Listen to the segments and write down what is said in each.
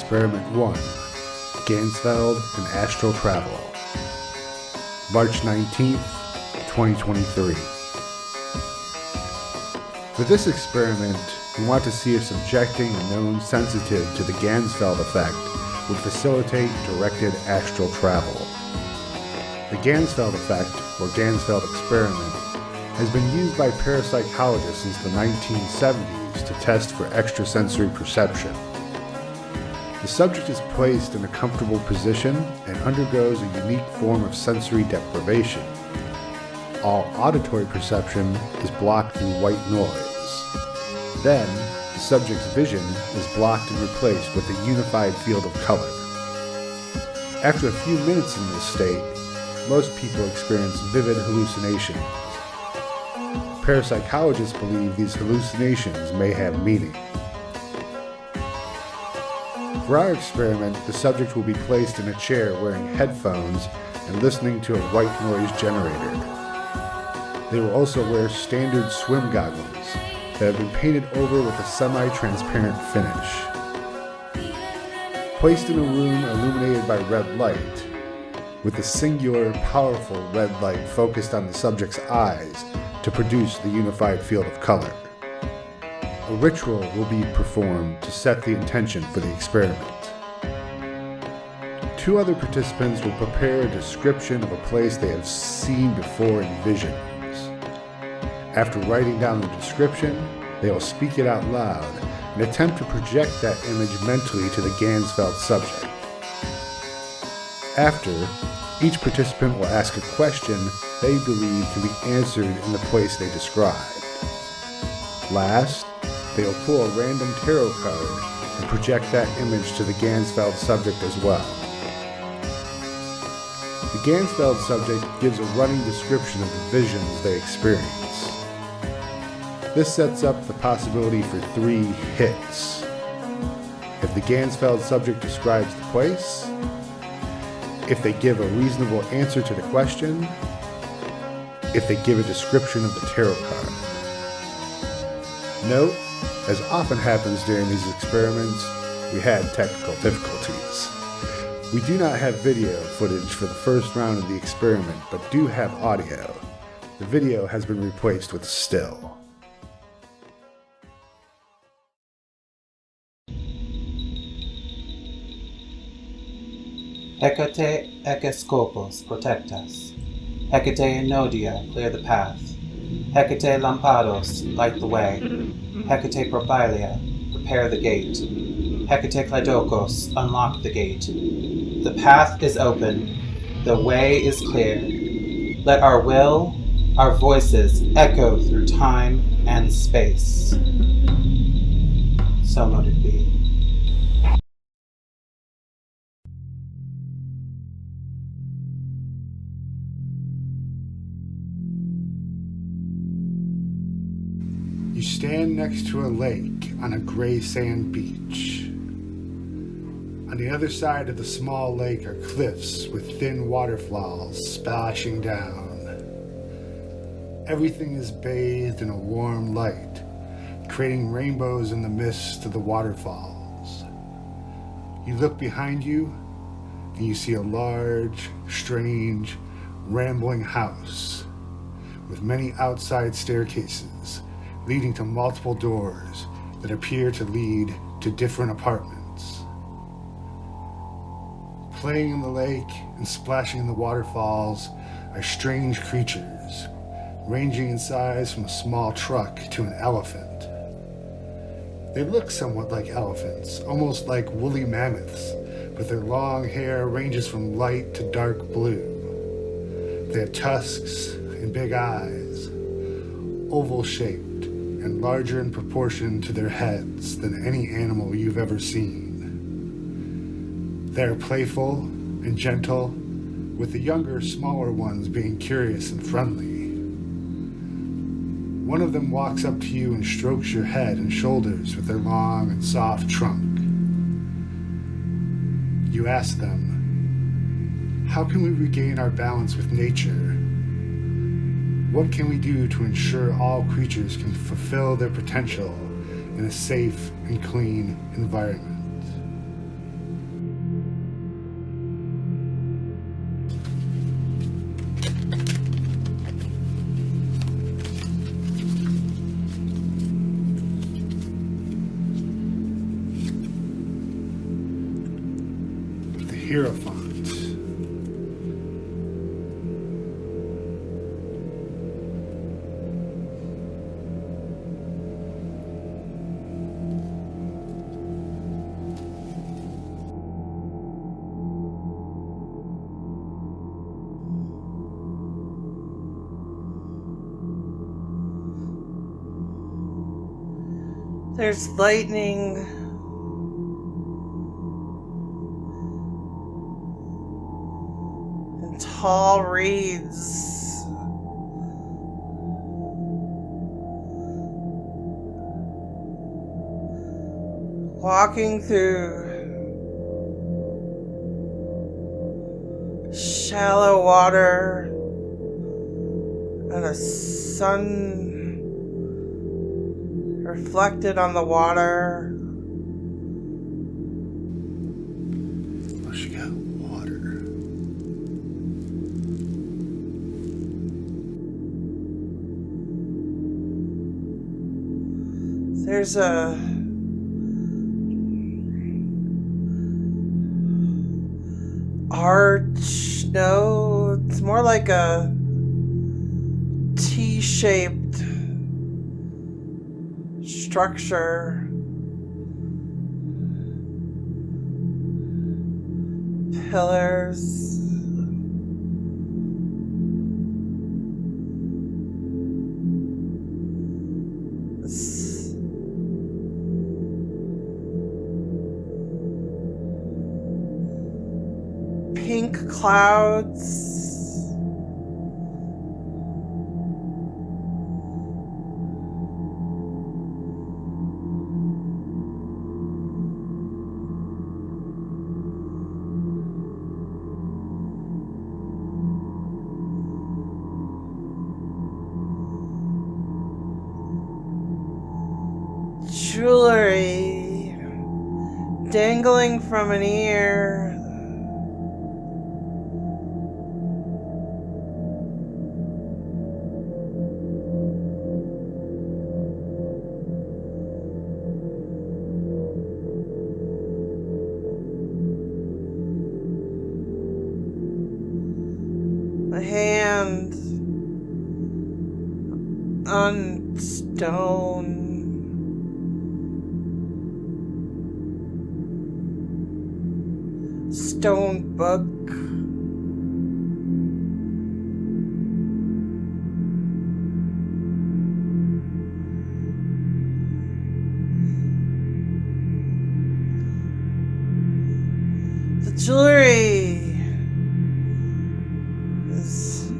Experiment 1, Ganzfeld and Astral Travel, March 19th, 2023. For this experiment, we want to see if subjecting a known sensitive to the Ganzfeld Effect would facilitate directed astral travel. The Ganzfeld Effect, or Ganzfeld Experiment, has been used by parapsychologists since the 1970s to test for extrasensory perception. The subject is placed in a comfortable position and undergoes a unique form of sensory deprivation. All auditory perception is blocked through white noise. Then, the subject's vision is blocked and replaced with a unified field of color. After a few minutes in this state, most people experience vivid hallucinations. Parapsychologists believe these hallucinations may have meaning. For our experiment, the subject will be placed in a chair wearing headphones and listening to a white noise generator. They will also wear standard swim goggles that have been painted over with a semi-transparent finish. Placed in a room illuminated by red light, with a singular, powerful red light focused on the subject's eyes to produce the unified field of color. A ritual will be performed to set the intention for the experiment. Two other participants will prepare a description of a place they have seen before in visions. After writing down the description, they will speak it out loud and attempt to project that image mentally to the Ganzfeld subject. After, each participant will ask a question they believe can be answered in the place they described. Last, they will pull a random tarot card and project that image to the Ganzfeld subject as well. The Ganzfeld subject gives a running description of the visions they experience. This sets up the possibility for 3 hits. If the Ganzfeld subject describes the place, if they give a reasonable answer to the question, if they give a description of the tarot card. Note, as often happens during these experiments, we had technical difficulties. We do not have video footage for the first round of the experiment, but do have audio. The video has been replaced with still. Hecate Episcopos protect us. Hecate Nodia clear the path. Hecate Lampados light the way. Hecate Propilia prepare the gate. Hecate Klydokos unlock the gate. The path is open. The way is clear. Let our will, our voices echo through time and space. So mote it be. You stand next to a lake on a gray sand beach. On the other side of the small lake are cliffs with thin waterfalls splashing down. Everything is bathed in a warm light, creating rainbows in the mist of the waterfalls. You look behind you, and you see a large, strange, rambling house with many outside staircases leading to multiple doors that appear to lead to different apartments. Playing in the lake and splashing in the waterfalls are strange creatures, ranging in size from a small truck to an elephant. They look somewhat like elephants, almost like woolly mammoths, but their long hair ranges from light to dark blue. They have tusks and big eyes, oval-shaped, and larger in proportion to their heads than any animal you've ever seen. They are playful and gentle, with the younger, smaller ones being curious and friendly. One of them walks up to you and strokes your head and shoulders with their long and soft trunk. You ask them, "How can we regain our balance with nature? What can we do to ensure all creatures can fulfill their potential in a safe and clean environment?" Hierophant. There's lightning. And tall reeds. Walking through shallow water and a sun reflected on the water. Oh, she got water. There's a arch. No, it's more like a T-shaped structure. Pillars. Pink clouds. Jewelry dangling from an ear. A hand on stone. Stone book. The jewelry is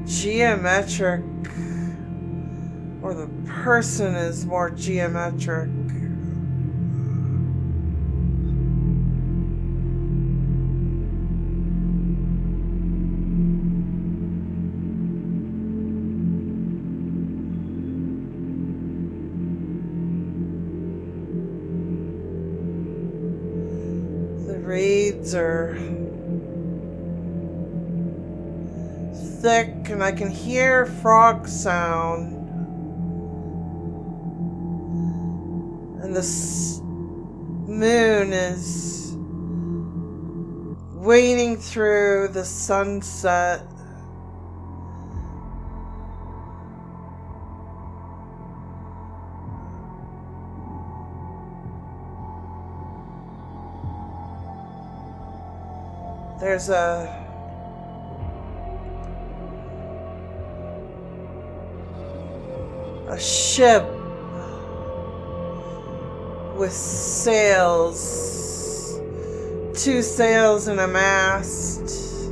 geometric, or the person is more geometric. Reeds are thick, and I can hear frog sound. And the moon is waning through the sunset. There's a ship with sails, 2 sails and a mast,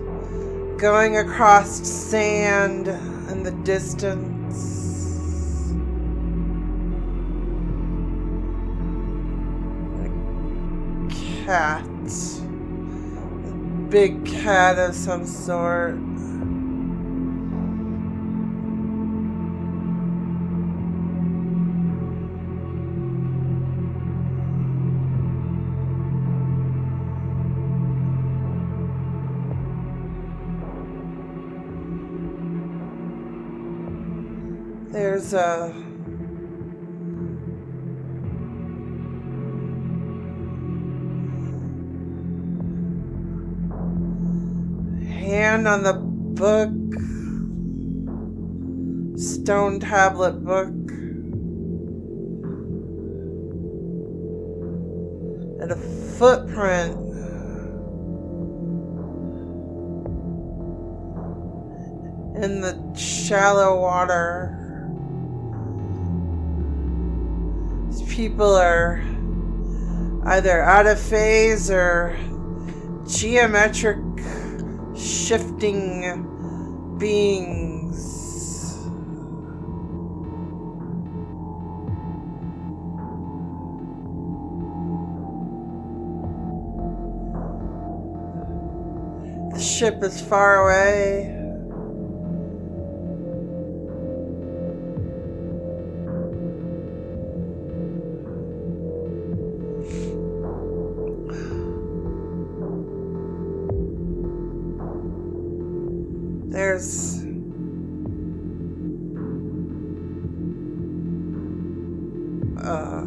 going across sand in the distance. A cat. Big cat of some sort. There's a hand on the book. Stone tablet book. And a footprint. In the shallow water. These people are either out of phase or geometric shifting beings. The ship is far away. There's a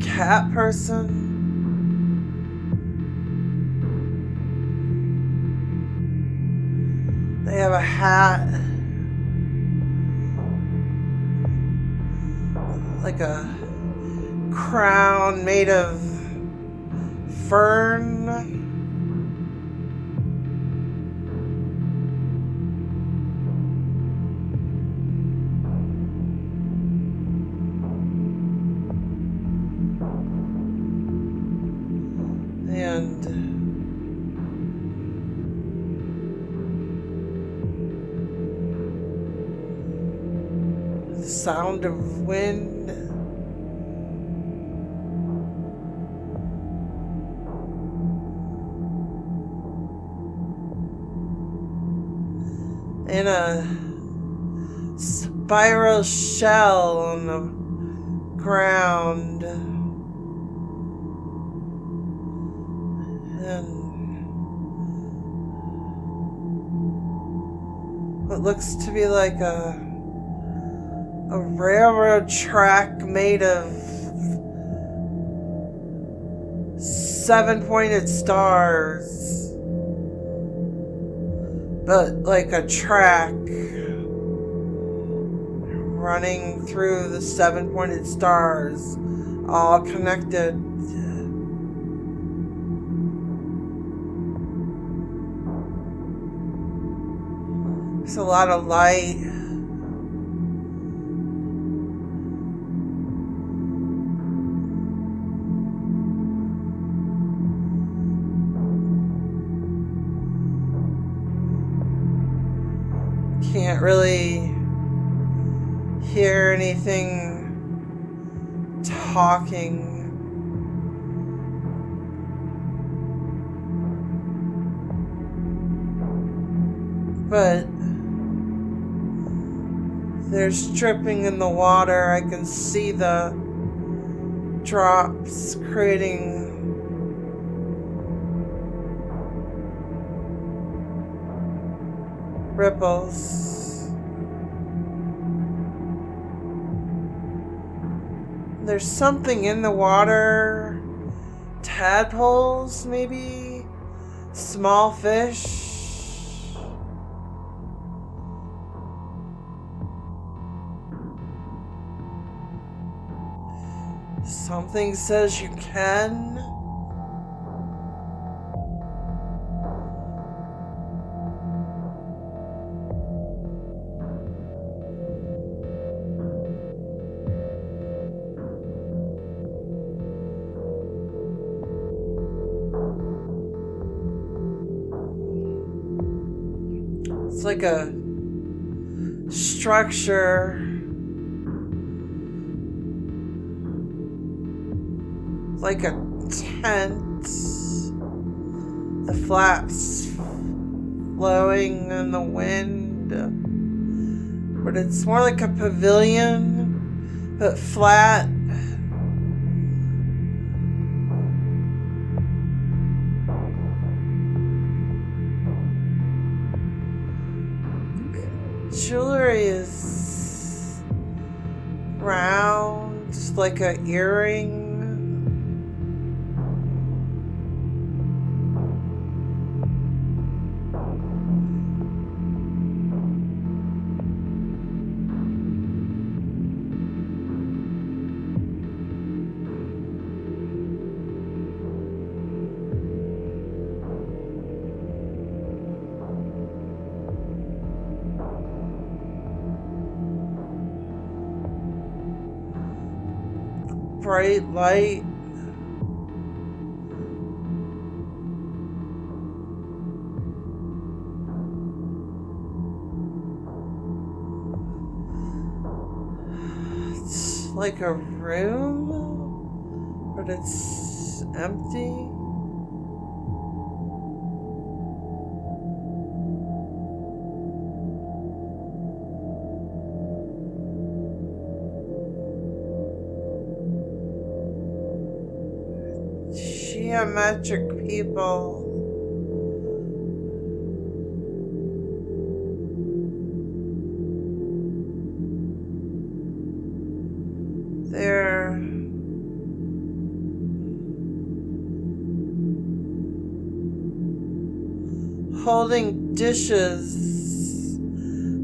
cat person. They have a hat, like a crown made of fern. And the sound of wind. In a spiral shell on the ground. And what looks to be like a railroad track made of 7-pointed stars, but like a track running through the 7-pointed stars, all connected. There's a lot of light. Can't really hear anything talking. But there's dripping in the water. I can see the drops creating ripples. There's something in the water. Tadpoles, maybe? Small fish. Something says you can. It's like a structure. Like a tent. The flaps flowing in the wind. But it's more like a pavilion, but flat. Jewelry is round. like a earring. Bright light. It's like a room, but it's empty. Geometric people. They're holding dishes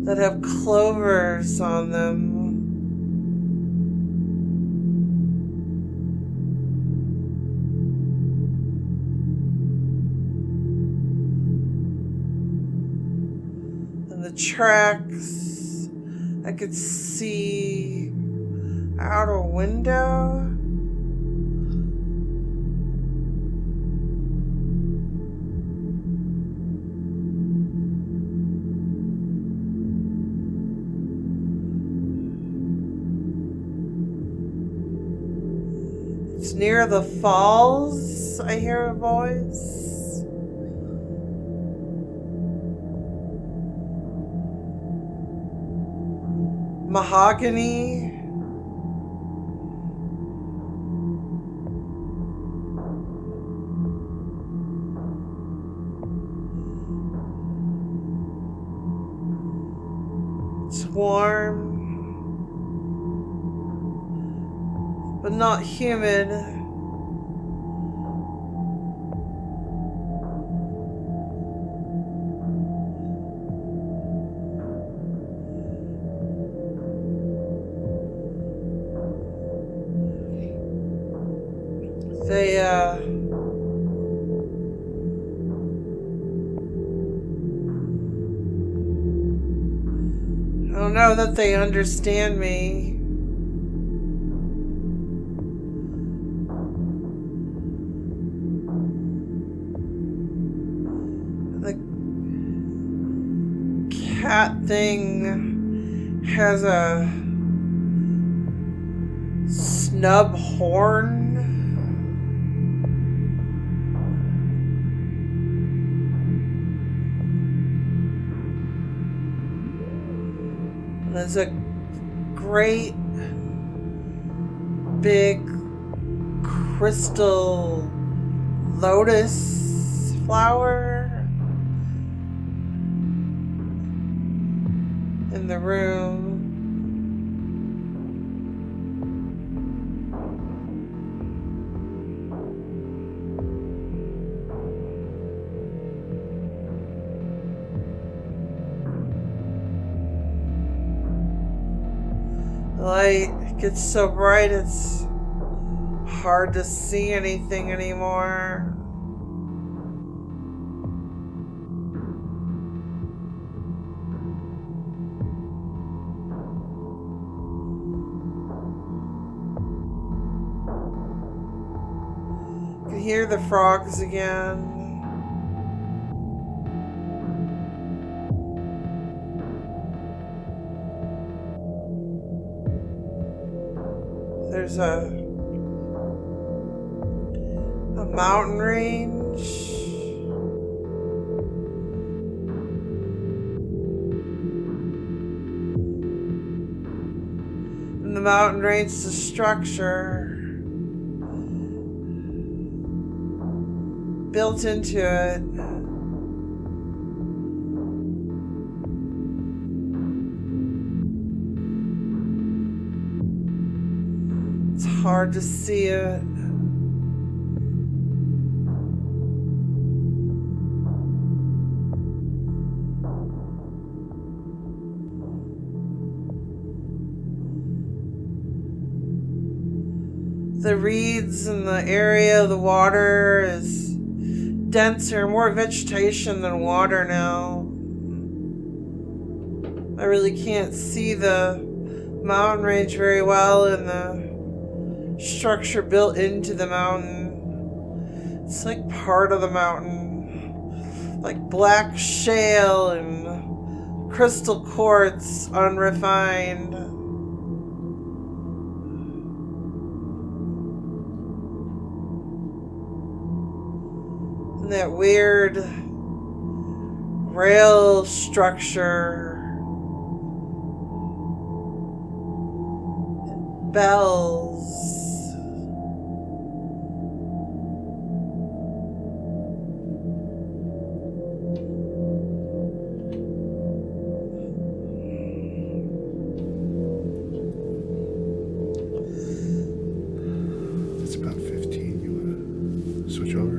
that have clovers on them. The tracks, I could see out a window. It's near the falls, I hear a voice. Mahogany. It's warm, but not humid. They, I don't know that they understand me. The cat thing has a snub horn. There's a great big crystal lotus flower in the room. The light gets so bright it's hard to see anything anymore. You can hear the frogs again. There's a mountain range. And the mountain range is a structure built into it. It's hard to see it. The reeds in the area of the water is denser, more vegetation than water now. I really can't see the mountain range very well and the structure built into the mountain. It's like part of the mountain, like black shale and crystal quartz, unrefined. And that weird rail structure. Bells. It's about 15. You want to switch over?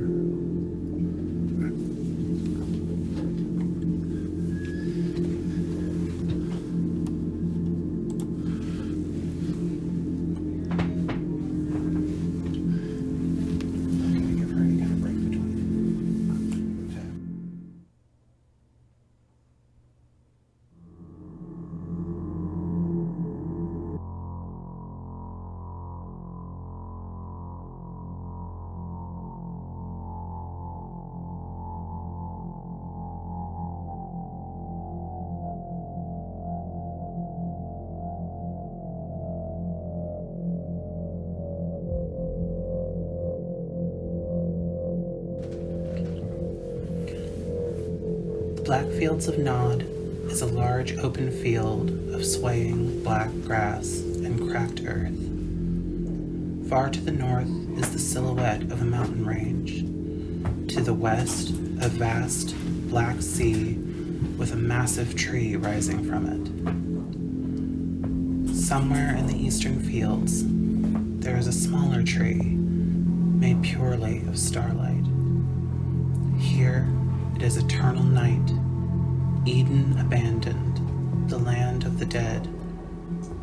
Black Fields of Nod is a large open field of swaying black grass and cracked earth. Far to the north is the silhouette of a mountain range. To the west, a vast black sea with a massive tree rising from it. Somewhere in the eastern fields, there is a smaller tree made purely of starlight. Here, it is eternal night, Eden abandoned, the land of the dead,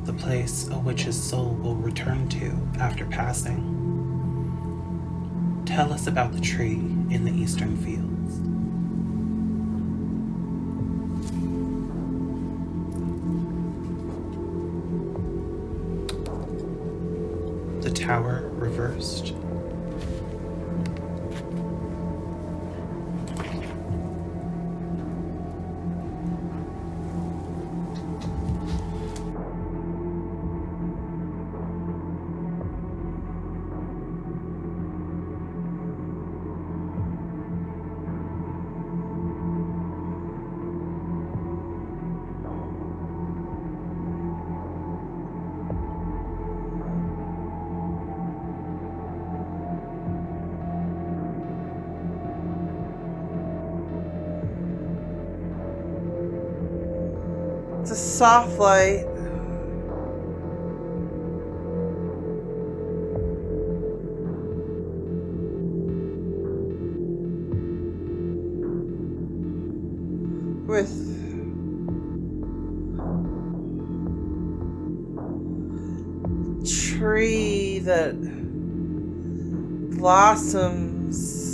the place a witch's soul will return to after passing. Tell us about the tree in the eastern fields. The tower reversed. It's a soft light. With tree that blossoms.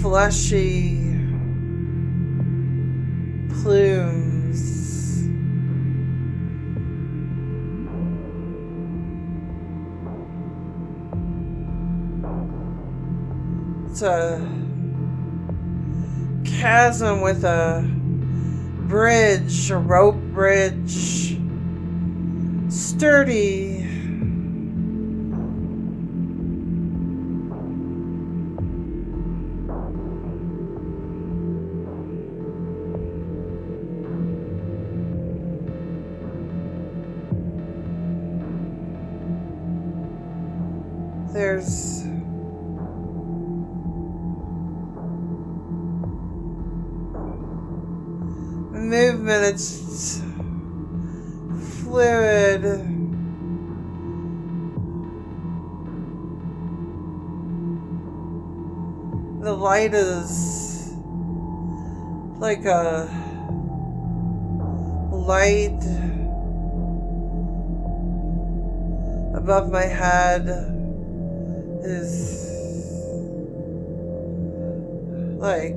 Fleshy plumes. It's a chasm with a bridge, a rope bridge. Sturdy. There's movement, it's fluid. The light is like a light above my head is like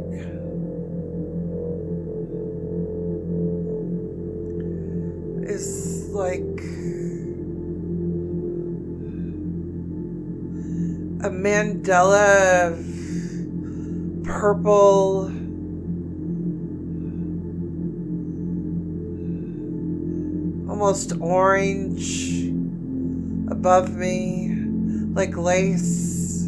a mandala of purple, almost orange above me, like lace.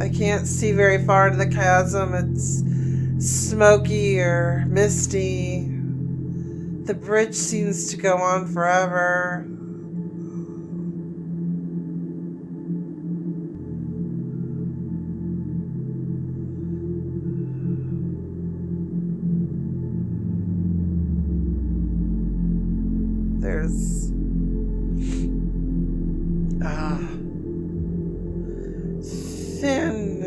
I can't see very far into the chasm. It's smoky or misty. The bridge seems to go on forever. There's thin,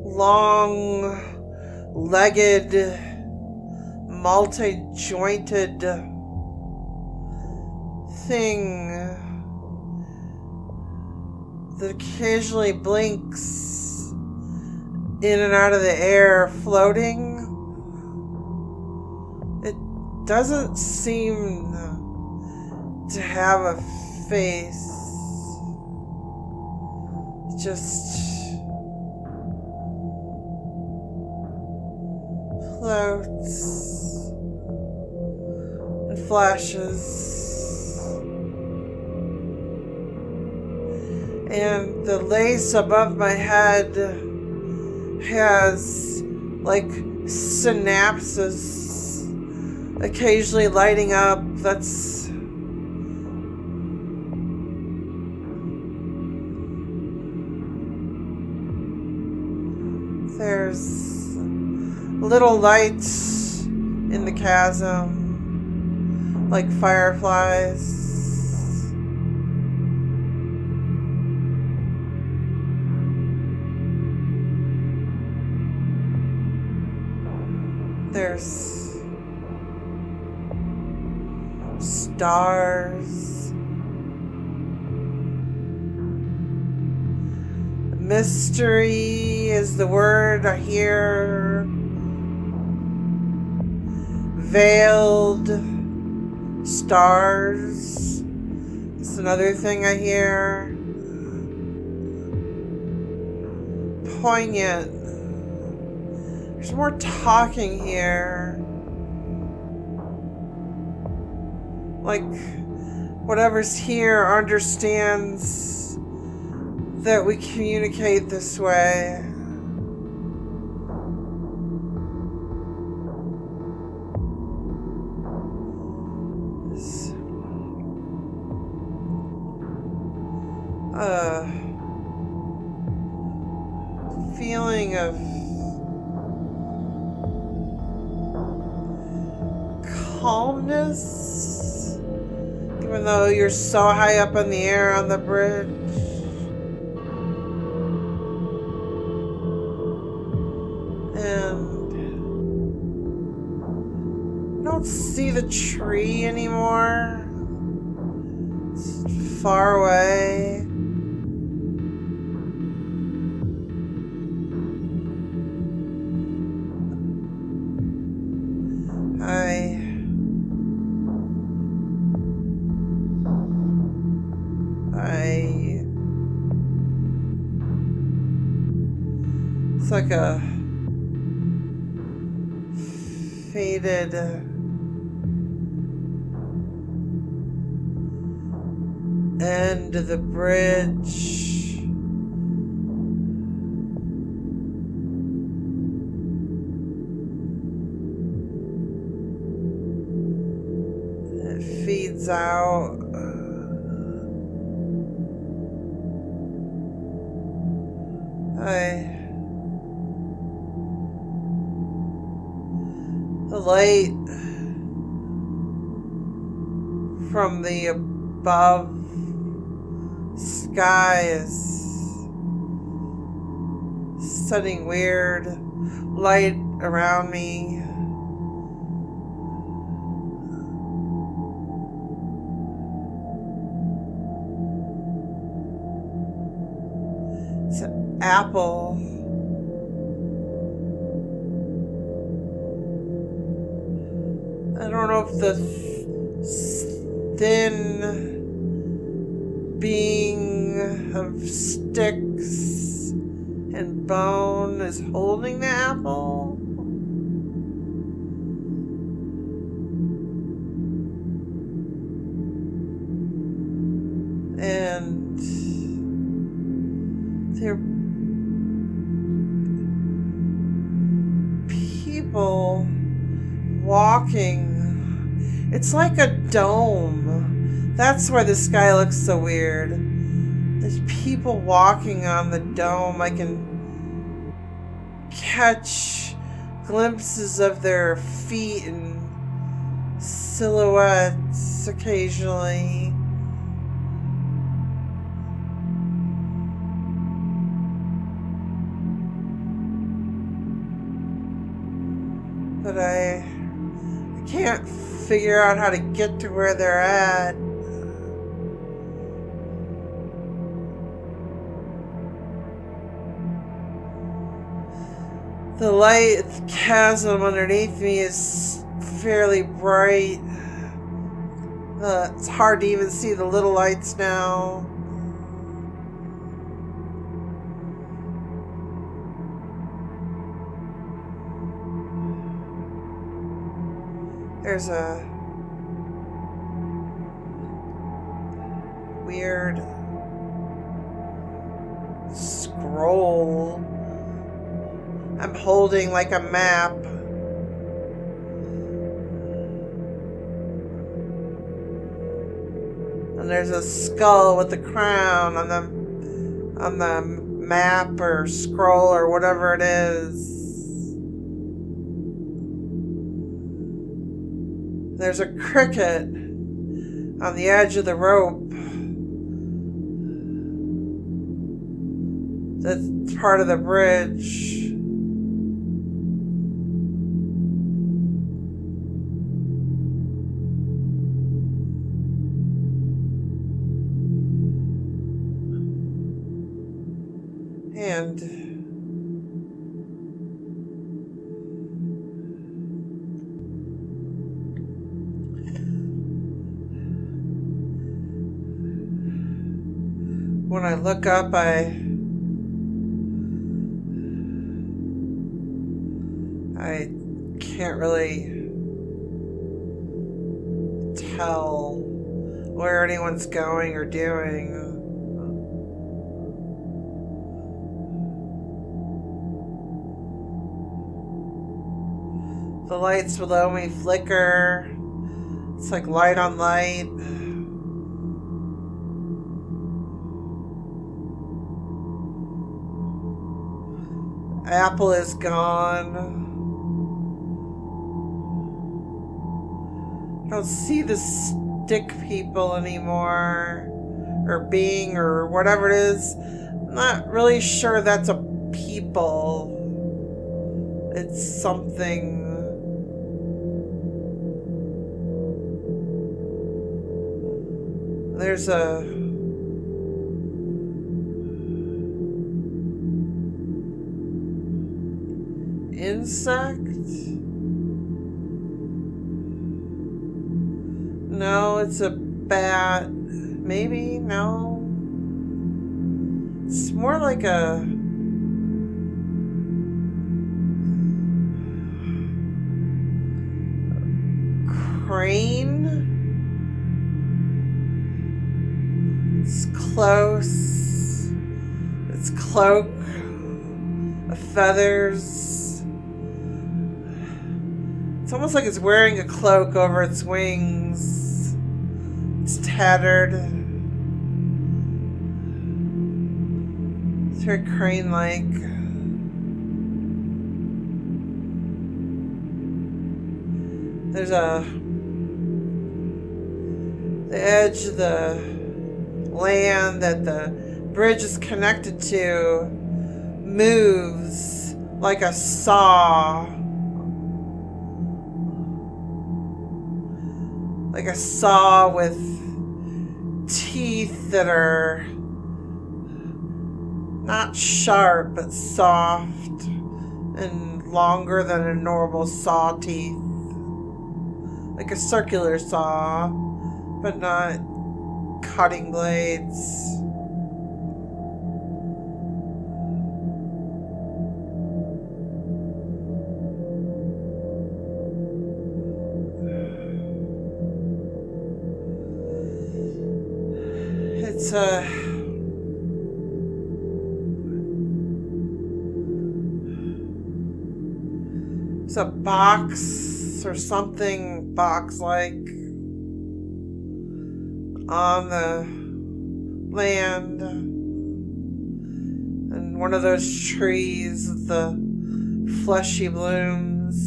long-legged, multi-jointed thing that occasionally blinks in and out of the air, floating. It doesn't seem to have a face. It just floats and flashes. And the lace above my head has like synapses occasionally lighting up. There's little lights in the chasm, like fireflies. There's stars. Mystery is the word I hear. Veiled stars. It's another thing I hear. Poignant. There's more talking here. Like, whatever's here understands that we communicate this way. This feeling of calmness, even though you're so high up in the air on the bridge. And I don't see the tree anymore. It's far away. It's like a faded end of the bridge. It feeds out. The light from the above sky is sending weird light around me. It's an apple. I don't know if the thin being of sticks and bone is holding the apple. And they're people walking. It's like a dome. That's why the sky looks so weird. There's people walking on the dome. I can catch glimpses of their feet and silhouettes occasionally. But I can't figure out how to get to where they're at. The light chasm underneath me is fairly bright. It's hard to even see the little lights now. There's a weird scroll I'm holding like a map. And there's a skull with a crown on the map or scroll or whatever it is. There's a cricket on the edge of the rope. That's part of the bridge. And when I look up, I can't really tell where anyone's going or doing. The lights below me flicker. It's like light on light. Apple is gone. I don't see the stick people anymore. Or being or whatever it is. I'm not really sure that's a people. It's something. There's a insect? No, it's a bat. Maybe? No. It's more like a crane. It's close. Its cloak of feathers. It's almost like it's wearing a cloak over its wings. It's tattered. It's very crane-like. There's the edge of the land that the bridge is connected to moves like a saw. Like a saw with teeth that are not sharp but soft and longer than a normal saw teeth. Like a circular saw, but not cutting blades. It's a box or something box-like on the land, and one of those trees with the fleshy blooms.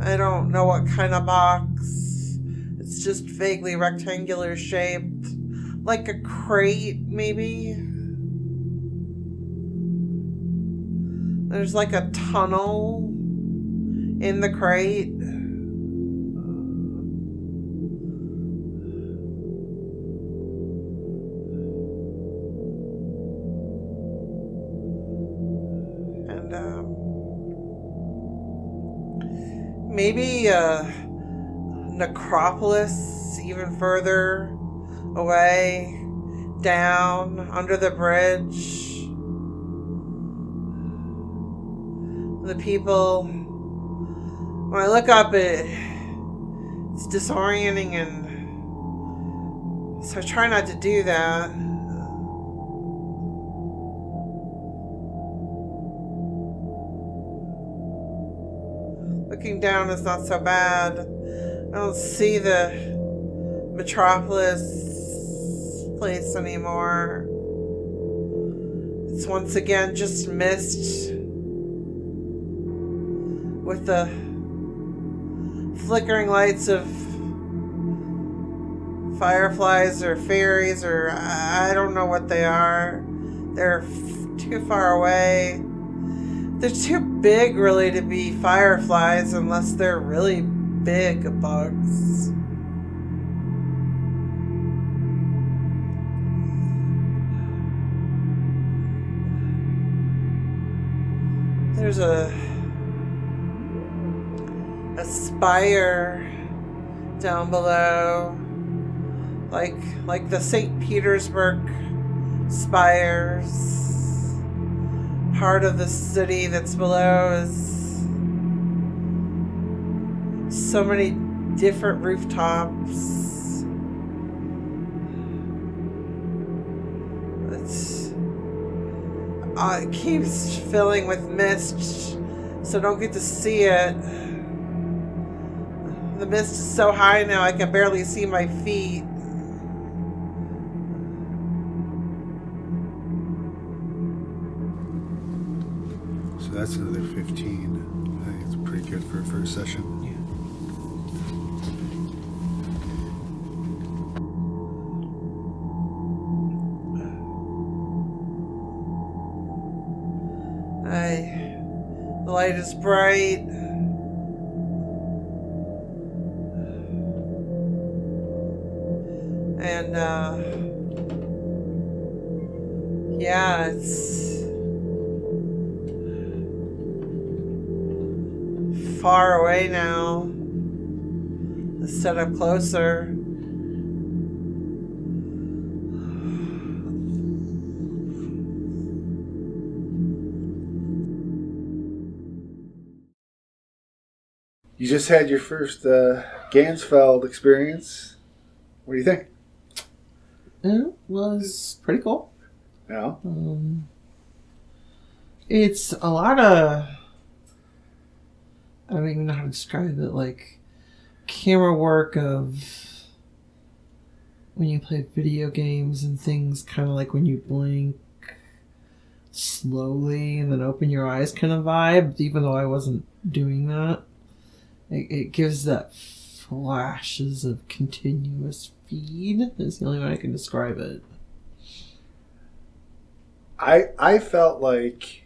I don't know what kind of box. It's just vaguely rectangular shaped, like a crate maybe. There's like a tunnel in the crate. And maybe a necropolis even further away, down under the bridge. The people, when I look up, it's disorienting, and so I try not to do that. Looking down is not so bad. I don't see the metropolis place anymore. It's once again just mist with the flickering lights of fireflies or fairies, or I don't know what they are. They're too far away. They're too big really to be fireflies unless they're really big bugs. There's a spire down below, like the St. Petersburg spires. Part of the city that's below is so many different rooftops. It keeps filling with mist, so I don't get to see it. The mist is so high now I can barely see my feet. So that's another 15. I think it's pretty good for a first session. The light is bright. And yeah, it's far away now instead of closer. You just had your first Ganzfeld experience. What do you think? It was pretty cool. Yeah. It's a lot of, I don't even know how to describe it, like camera work of when you play video games and things, kind of like when you blink, slowly and then open your eyes kind of vibe, even though I wasn't doing that. It gives that flashes of continuous feed. Is the only way I can describe it. I felt like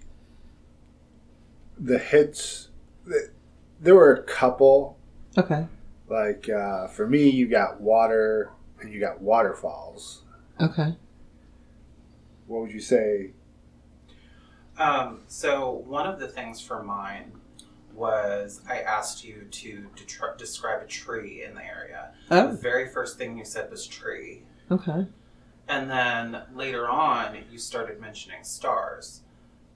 the hits, there were a couple. Okay. Like, for me, you got water and you got waterfalls. Okay. What would you say? So one of the things for mine was I asked you to describe a tree in the area. Oh. The very first thing you said was tree. Okay. And then later on, you started mentioning stars,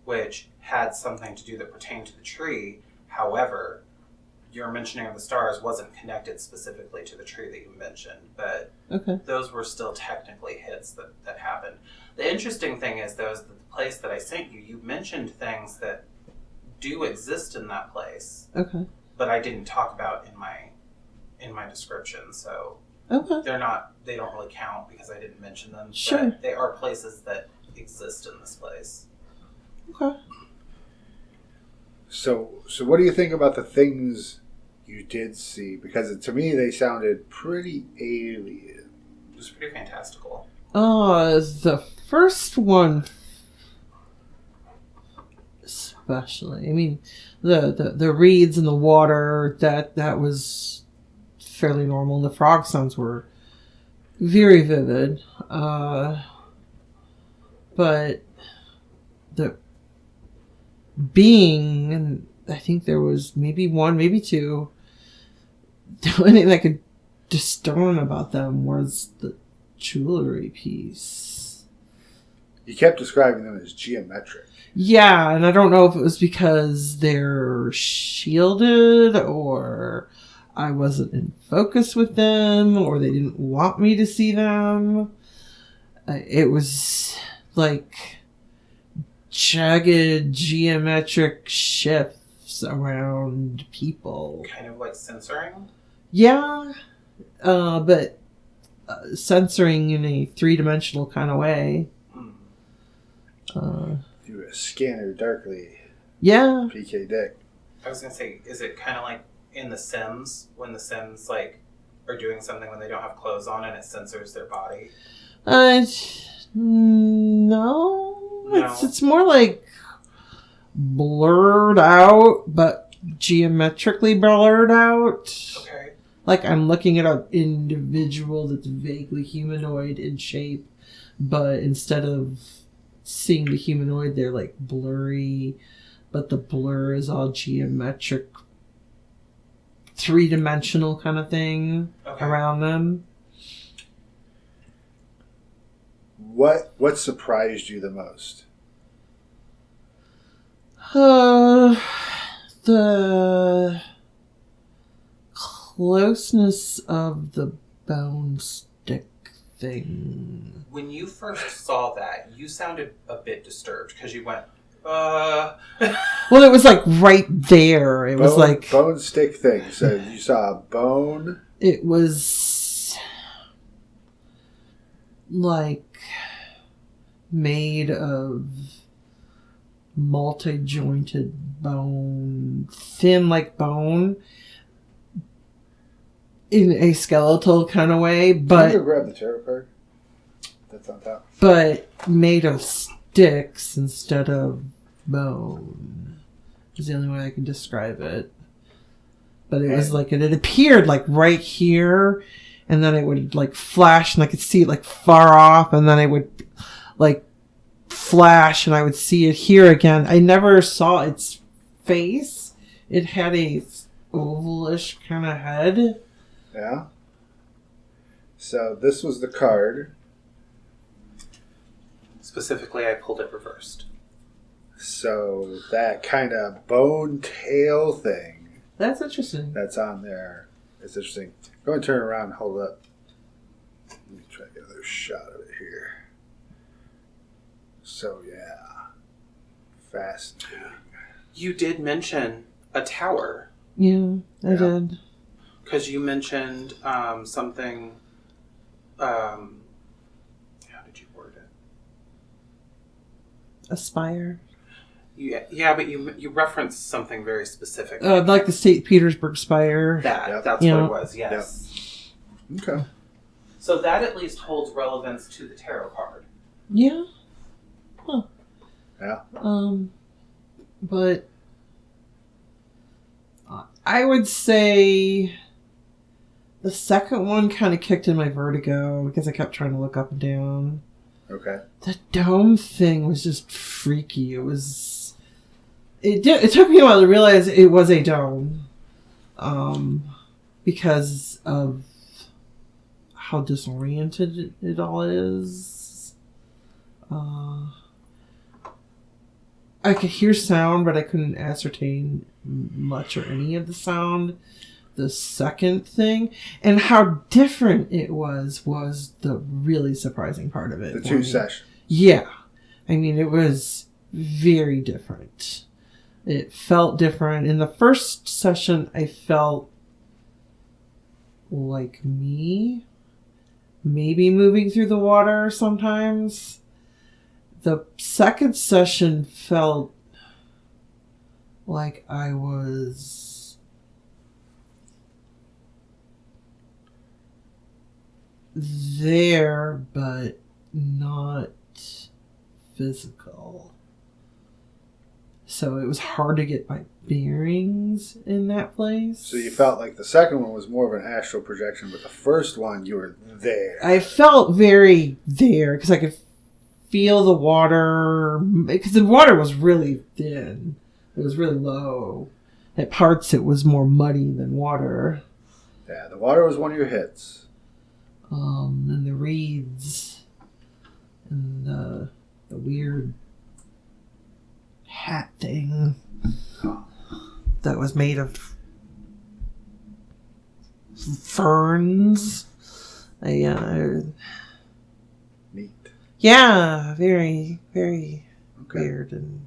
which had something to do that pertained to the tree. However, your mentioning of the stars wasn't connected specifically to the tree that you mentioned, but Okay. those were still technically hits that happened. The interesting thing is, though, is that the place that I sent you, you mentioned things that do exist in that place, Okay. but I didn't talk about in my description, so Okay. they don't really count because I didn't mention them. Sure. But they are places that exist in this place. Okay. So what do you think about the things you did see? Because to me, they sounded pretty alien. It was pretty fantastical. The first one, especially. I mean, the reeds in the water, that was fairly normal. The frog sounds were very vivid. But the being, and I think there was maybe one, maybe two, the only thing I could discern about them was the jewelry piece. You kept describing them as geometric. Yeah, and I don't know if it was because they're shielded or I wasn't in focus with them or they didn't want me to see them. It was like jagged geometric shifts around people. Kind of like censoring? Yeah, but censoring in a three-dimensional kind of way. Through a scanner darkly. Yeah. PK Dick. I was going to say, is it kind of like in The Sims, when The Sims like are doing something when they don't have clothes on and it censors their body? No. It's more like blurred out, but geometrically blurred out. Okay. Like I'm looking at an individual that's vaguely humanoid in shape, but instead of seeing the humanoid, they're like blurry, but the blur is all geometric, three-dimensional kind of thing around them. What surprised you the most? The closeness of the bone stick thing. When you first saw that, you sounded a bit disturbed because you went, Well, it was like right there. It was like bone stick thing. So you saw a bone. It was like made of multi-jointed bone, thin like bone, in a skeletal kind of way, but Can you go grab the tarot card that's on top? But made of sticks instead of bone. Is the only way I can describe it. But it was like it appeared like right here, and then it would like flash, and I could see it like far off, and then it would like flash, and I would see it here again. I never saw its face. It had a ovalish kind of head. Yeah. So this was the card. specifically, I pulled it reversed. So that kind of bone tail thing That's interesting. that's on there is interesting. Go and turn around and hold up. Let me try to get another shot of it here. So yeah. Fascinating. You did mention a tower. Yeah, I did. Because you mentioned something. How did you word it? a spire. Yeah, but you referenced something very specific. Like the St. Petersburg spire. That's what it was, yes. Yep. Okay. So that at least holds relevance to the tarot card. Yeah. Huh. Yeah. But I would say the second one kind of kicked in my vertigo because I kept trying to look up and down. Okay. The dome thing was just freaky. It took me a while to realize it was a dome, because of how disoriented it all is. I could hear sound, but I couldn't ascertain much or any of the sound. The second thing, and how different it was the really surprising part of it. The two sessions. Yeah. I mean, it was very different. It felt different. In the first session, I felt like me, maybe moving through the water sometimes. The second session felt like I was there, but not physical. So it was hard to get my bearings in that place. So you felt like the second one was more of an astral projection, but the first one, you were there. I felt very there because I could feel the water, because the water was really thin. It was really low. At parts, it was more muddy than water. Yeah, the water was one of your hits. And the reeds, and the weird hat thing that was made of ferns. Neat. Yeah, very, very weird. And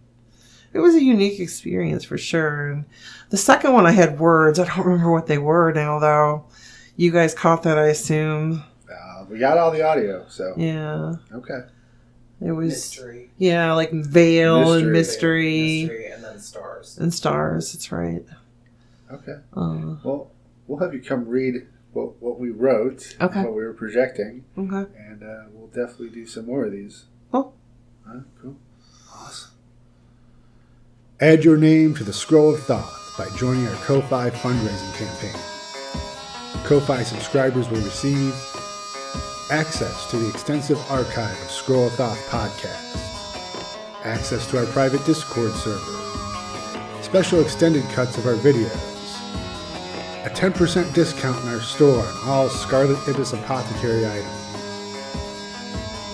it was a unique experience for sure. And the second one, I had words. I don't remember what they were now, though. You guys caught that, I assume. We got all the audio, so. Yeah. Okay. It was. Mystery. Yeah, like veil and mystery. Mystery, and then stars. And stars, that's right. Okay. Well, we'll have you come read what we wrote, okay, what we were projecting. Okay. And we'll definitely do some more of these. Oh. Cool. Awesome. Add your name to the Scroll of Thoth by joining our Ko-Fi fundraising campaign. Ko-Fi subscribers will receive access to the extensive archive of Scroll of Thoth podcasts, access to our private Discord server, special extended cuts of our videos, a 10% discount in our store on all Scarlet Ibis Apothecary items,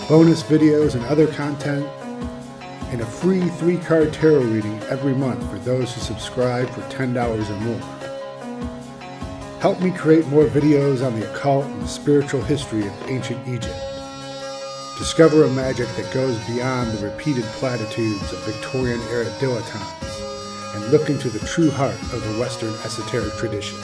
bonus videos and other content, and a free 3-card tarot reading every month for those who subscribe for $10 or more. Help me create more videos on the occult and the spiritual history of ancient Egypt. Discover a magic that goes beyond the repeated platitudes of Victorian-era dilettantes and look into the true heart of the Western esoteric tradition.